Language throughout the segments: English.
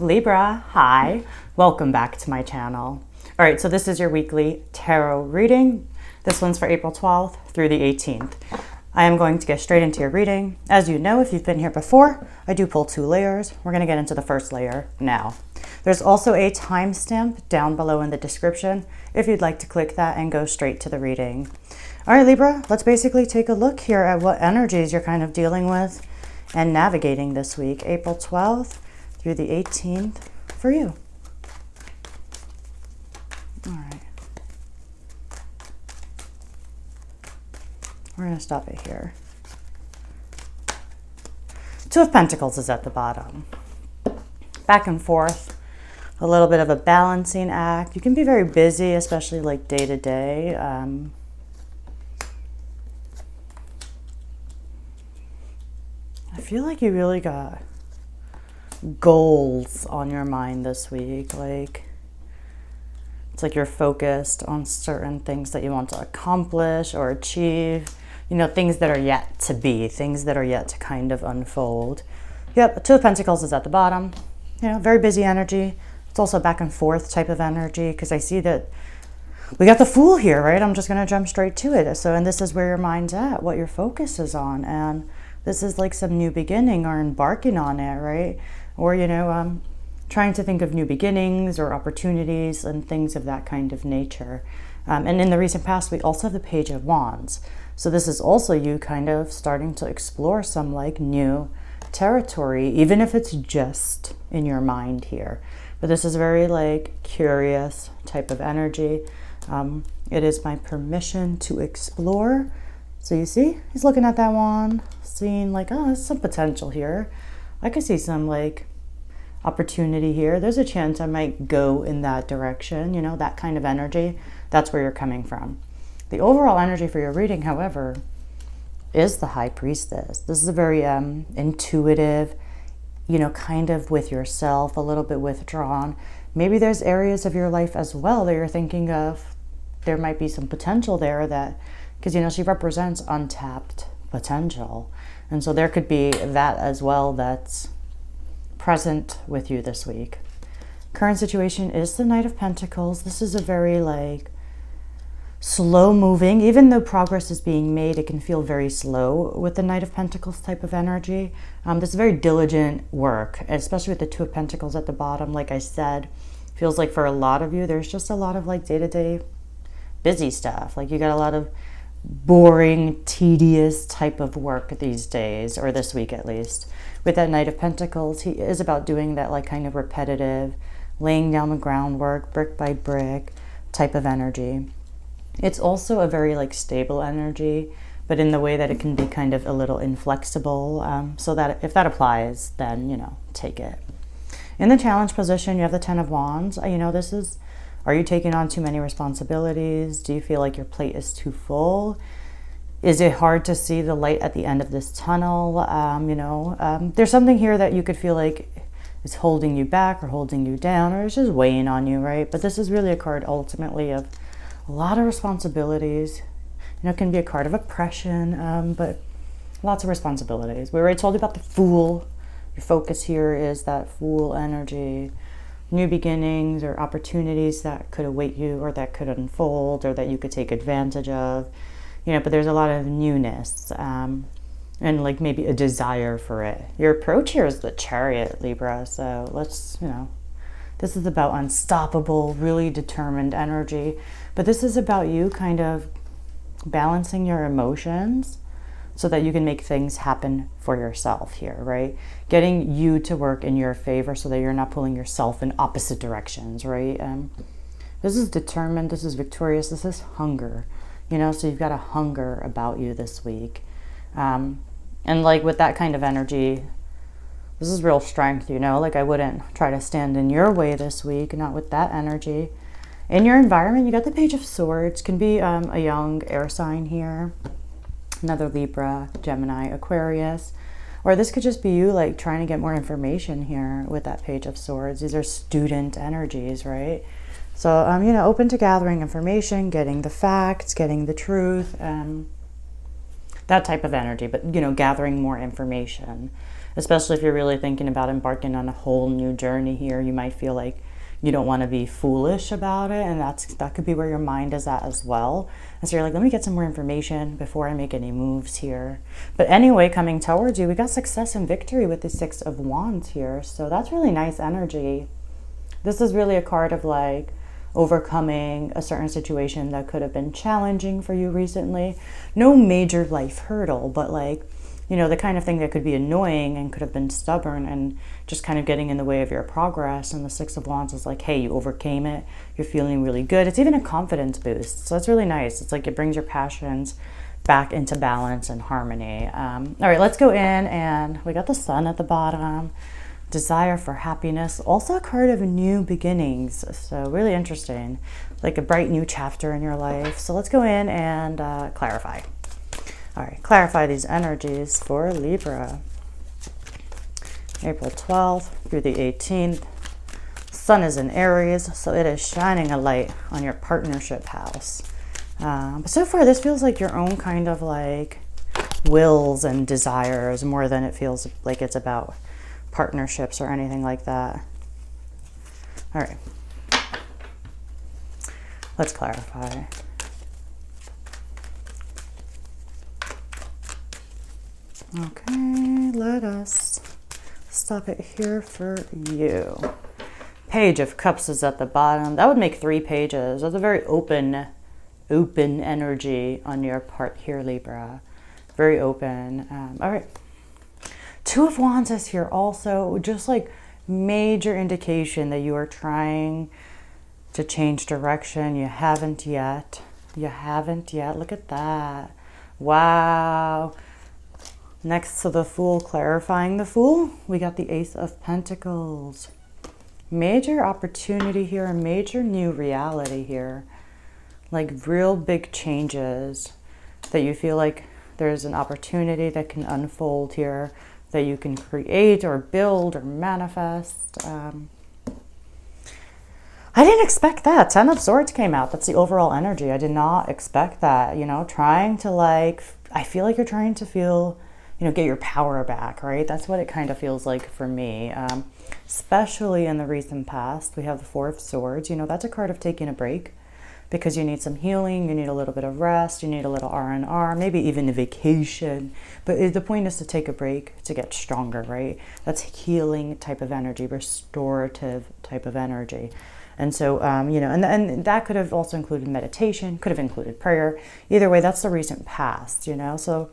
Libra, hi, welcome back to my channel. All right, so this is your weekly tarot reading. This one's for April 12th through the 18th. I am going to get straight into your reading. As you know, if you've been here before, I do pull 2 layers. We're going to get into the first layer now. There's also a timestamp down below in the description if you'd like to click that and go straight to the reading. All right, Libra, let's basically take a look here at what energies you're kind of dealing with and navigating this week, April 12th through the 18th for you. All right. We're going to stop it here. 2 of Pentacles is at the bottom. Back and forth. A little bit of a balancing act. You can be very busy, especially like day to day. I feel like you really got goals on your mind this week. Like, it's like you're focused on certain things that you want to accomplish or achieve. You know, things that are yet to be, things that are yet to kind of unfold. Yep, 2 of Pentacles is at the bottom. You know, very busy energy. It's also back and forth type of energy because I see that we got the Fool here, right? I'm just going to jump straight to it. So, and this is where your mind's at, what your focus is on. And this is like some new beginning or embarking on it, right? Or, you know, trying to think of new beginnings or opportunities and things of that kind of nature. And in the recent past, we also have the Page of Wands. So this is also you kind of starting to explore some like new territory, even if it's just in your mind here. But this is very like curious type of energy. It is my permission to explore. So you see, he's looking at that wand, seeing like, oh, there's some potential here. I could see some like opportunity here. There's a chance I might go in that direction, you know, that kind of energy. That's where you're coming from. The overall energy for your reading, however, is the High Priestess. This is a very intuitive, you know, kind of with yourself, a little bit withdrawn. Maybe there's areas of your life as well that you're thinking of. There might be some potential there that, because, you know, she represents untapped potential. And so there could be that as well that's present with you this week. Current situation is the Knight of Pentacles. This is a very like slow moving, even though progress is being made, it can feel very slow with the Knight of Pentacles type of energy. This is very diligent work, especially with the 2 of Pentacles at the bottom. Like I said, feels like for a lot of you, there's just a lot of like day-to-day busy stuff. Like you got a lot of boring, tedious type of work these days, or this week at least. With that Knight of Pentacles, he is about doing that like kind of repetitive, laying down the groundwork, brick by brick type of energy. It's also a very like stable energy, but in the way that it can be kind of a little inflexible. So that if that applies, then, you know, take it. In the challenge position, you have the 10 of Wands. You know, this is, are you taking on too many responsibilities? Do you feel like your plate is too full? Is it hard to see the light at the end of this tunnel? You know, there's something here that you could feel like is holding you back or holding you down, or it's just weighing on you, right? But this is really a card ultimately of a lot of responsibilities. You know, it can be a card of oppression, but lots of responsibilities. We already told you about the Fool. Your focus here is that Fool energy. New beginnings or opportunities that could await you or that could unfold or that you could take advantage of, you know, but there's a lot of newness and like maybe a desire for it. Your approach here is the Chariot, Libra. So let's, you know, this is about unstoppable, really determined energy, but this is about you kind of balancing your emotions so that you can make things happen for yourself here, right? Getting you to work in your favor so that you're not pulling yourself in opposite directions, right? This is determined, this is victorious, this is hunger, you know, so you've got a hunger about you this week. And like with that kind of energy, this is real strength, you know, like I wouldn't try to stand in your way this week, not with that energy. In your environment, you got the Page of Swords, can be a young air sign here. Another Libra, Gemini, Aquarius, or this could just be you like trying to get more information here with that Page of Swords. These are student energies, right? So, you know, open to gathering information, getting the facts, getting the truth. that type of energy, but, you know, gathering more information, especially if you're really thinking about embarking on a whole new journey here. You might feel like you don't want to be foolish about it, and that could be where your mind is at as well. And so you're like, let me get some more information before I make any moves here. But anyway, coming towards you, we got success and victory with the Six of Wands here. So that's really nice energy. This is really a card of like overcoming a certain situation that could have been challenging for you recently. No major life hurdle, but like, you know, the kind of thing that could be annoying and could have been stubborn and just kind of getting in the way of your progress. And the Six of Wands is like, hey, you overcame it. You're feeling really good. It's even a confidence boost. So that's really nice. It's like it brings your passions back into balance and harmony. All right, let's go in, and we got the Sun at the bottom. Desire for happiness. Also a card of new beginnings. So really interesting. Like a bright new chapter in your life. So let's go in and clarify. All right, clarify these energies for Libra. April 12th through the 18th. Sun is in Aries, so it is shining a light on your partnership house. But so far, this feels like your own kind of like wills and desires more than it feels like it's about partnerships or anything like that. All right. Let's clarify. Okay, let us stop it here for you. Page of Cups is at the bottom. That would make 3 pages. That's a very open energy on your part here, Libra. Very open. All right. Two of Wands is here also. Just like major indication that you are trying to change direction. You haven't yet. You haven't yet. Look at that. Wow. Next to the Fool, clarifying the Fool, we got the Ace of Pentacles. Major opportunity here, a major new reality here. Like real big changes that you feel like there's an opportunity that can unfold here, that you can create or build or manifest. I didn't expect that. 10 of Swords came out. That's the overall energy. I did not expect that. You know, trying to like, I feel like you're trying to feel, you know, get your power back, right? That's what it kind of feels like for me. Especially in the recent past, we have the Four of Swords. You know, that's a card of taking a break because you need some healing, you need a little bit of rest, you need a little R&R, maybe even a vacation. But the point is to take a break to get stronger, right? That's healing type of energy, restorative type of energy. And so, you know, and that could have also included meditation, could have included prayer. Either way, that's the recent past, you know? So,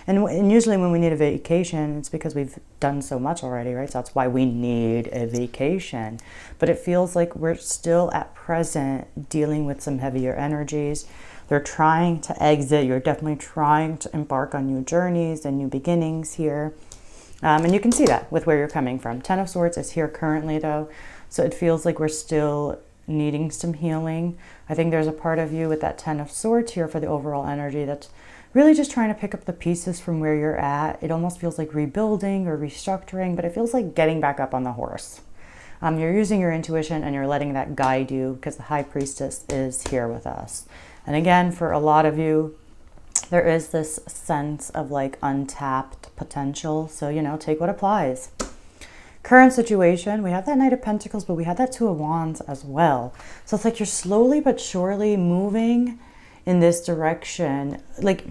and usually when we need a vacation, it's because we've done so much already, right? So that's why we need a vacation. But it feels like we're still at present dealing with some heavier energies. They're trying to exit. You're definitely trying to embark on new journeys and new beginnings here. And you can see that with where you're coming from. 10 of Swords is here currently, though. So it feels like we're still needing some healing. I think there's a part of you with that 10 of Swords here for the overall energy that's really just trying to pick up the pieces from where you're at. It almost feels like rebuilding or restructuring, but it feels like getting back up on the horse. You're using your intuition and you're letting that guide you because the High Priestess is here with us. And again, for a lot of you, there is this sense of like untapped potential. So, you know, take what applies. Current situation, we have that Knight of Pentacles, but we have that Two of Wands as well. So it's like you're slowly but surely moving in this direction. Like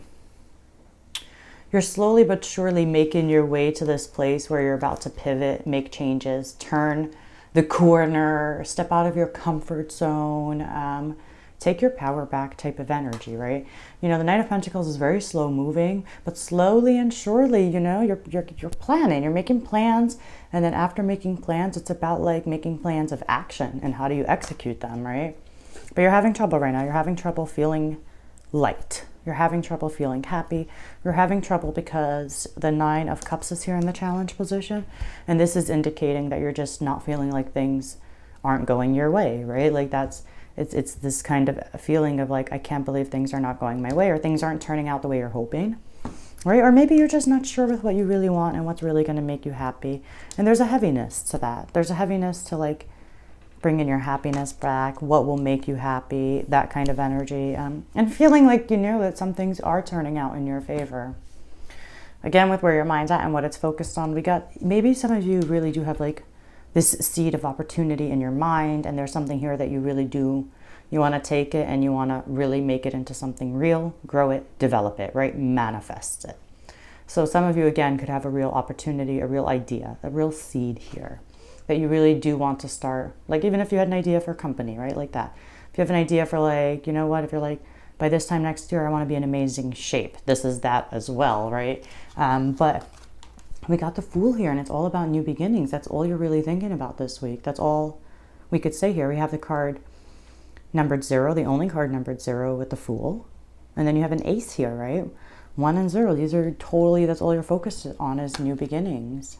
you're slowly but surely making your way to this place where you're about to pivot, make changes, turn the corner, step out of your comfort zone, take your power back type of energy, right? You know, the Knight of Pentacles is very slow moving, but slowly and surely, you know, you're planning, you're making plans. And then after making plans, it's about like making plans of action and how do you execute them, right? But you're having trouble right now. You're having trouble feeling light. You're having trouble feeling happy. You're having trouble because the 9 of Cups is here in the challenge position. And this is indicating that you're just not feeling like things aren't going your way, right? Like it's this kind of feeling of like, I can't believe things are not going my way, or things aren't turning out the way you're hoping, right? Or maybe you're just not sure with what you really want and what's really going to make you happy. And there's a heaviness to that. There's a heaviness to like bringing your happiness back, what will make you happy, that kind of energy. And feeling like, you know, that some things are turning out in your favor. again, with where your mind's at and what it's focused on, we got, maybe some of you really do have like this seed of opportunity in your mind, and there's something here that you really do, you want to take it and you want to really make it into something real, grow it, develop it, right? Manifest it. So some of you, again, could have a real opportunity, a real idea, a real seed here that you really do want to start. Like, even if you had an idea for a company, right? Like that. If you have an idea for, like, you know what, if you're like, by this time next year, I want to be in amazing shape. This is that as well, right? But we got the Fool here, and it's all about new beginnings. That's all you're really thinking about this week. That's all we could say here. We have the card numbered 0, the only card numbered 0 with the Fool. And then you have an Ace here, right? 1 and 0. These are totally, that's all you're focused on, is new beginnings.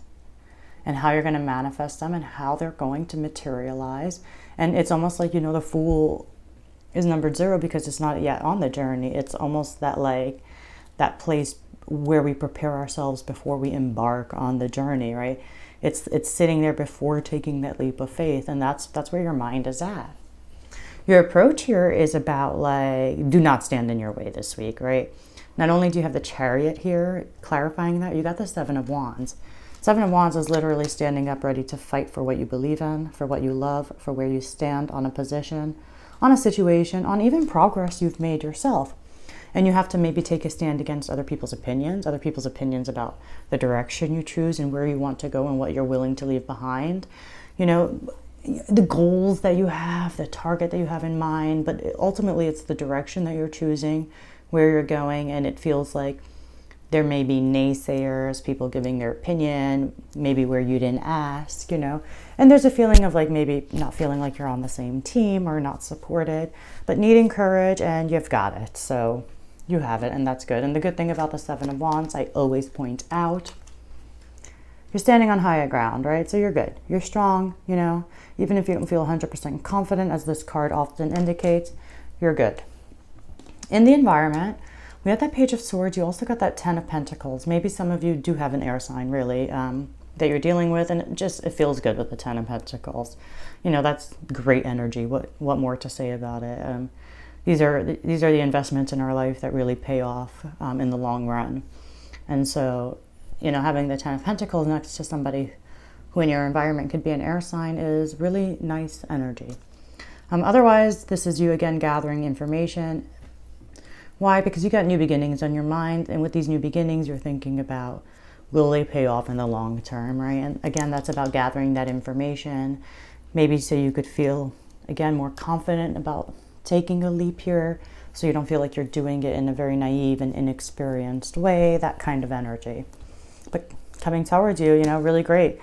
And how you're going to manifest them and how they're going to materialize. And it's almost like, you know, the Fool is numbered 0 because it's not yet on the journey. It's almost that, like, that place where we prepare ourselves before we embark on the journey, right? It's sitting there before taking that leap of faith, and that's where your mind is at. Your approach here is about, like, do not stand in your way this week, right? Not only do you have the Chariot here, clarifying that, you got the 7 of Wands. 7 of Wands is literally standing up ready to fight for what you believe in, for what you love, for where you stand on a position, on a situation, on even progress you've made yourself. And you have to maybe take a stand against other people's opinions about the direction you choose and where you want to go and what you're willing to leave behind. You know, the goals that you have, the target that you have in mind, but ultimately it's the direction that you're choosing, where you're going, and it feels like there may be naysayers, people giving their opinion, maybe where you didn't ask, you know. And there's a feeling of, like, maybe not feeling like you're on the same team or not supported, but needing courage, and you've got it. So you have it, and that's good. And the good thing about the 7 of Wands, I always point out, you're standing on higher ground, right? So you're good. You're strong, you know. Even if you don't feel 100% confident, as this card often indicates, you're good. In the environment, we had that Page of Swords. You also got that 10 of Pentacles. Maybe some of you do have an air sign, really, that you're dealing with, and it feels good with the 10 of Pentacles. You know, that's great energy. What more to say about it? These are the investments in our life that really pay off in the long run. And so, you know, having the 10 of Pentacles next to somebody who in your environment could be an air sign is really nice energy. Otherwise, this is you, again, gathering information. Why? Because you got new beginnings on your mind, and with these new beginnings, you're thinking about, will they pay off in the long term, right? And again, that's about gathering that information, maybe so you could feel, again, more confident about taking a leap here, so you don't feel like you're doing it in a very naive and inexperienced way, that kind of energy. But coming towards you, you know, really great.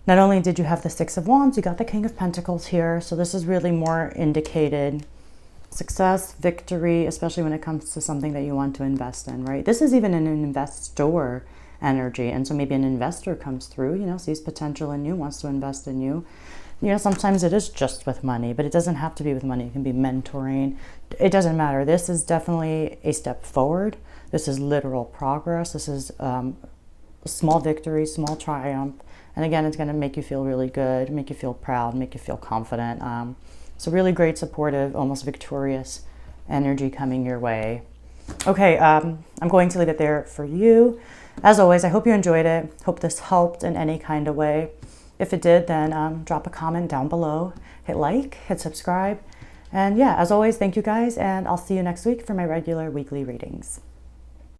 Not only did you have the 6 of Wands, you got the King of Pentacles here, so this is really more indicated success, victory, especially when it comes to something that you want to invest in, right? This is even an investor energy. And so maybe an investor comes through, you know, sees potential in you, wants to invest in you. You know, sometimes it is just with money, but it doesn't have to be with money. It can be mentoring. It doesn't matter. This is definitely a step forward. This is literal progress. This is small victory, small triumph. And again, it's going to make you feel really good, make you feel proud, make you feel confident. So really great, supportive, almost victorious energy coming your way. Okay, I'm going to leave it there for you. As always, I hope you enjoyed it. Hope this helped in any kind of way. If it did, then drop a comment down below. Hit like, hit subscribe. And yeah, as always, thank you guys, and I'll see you next week for my regular weekly readings.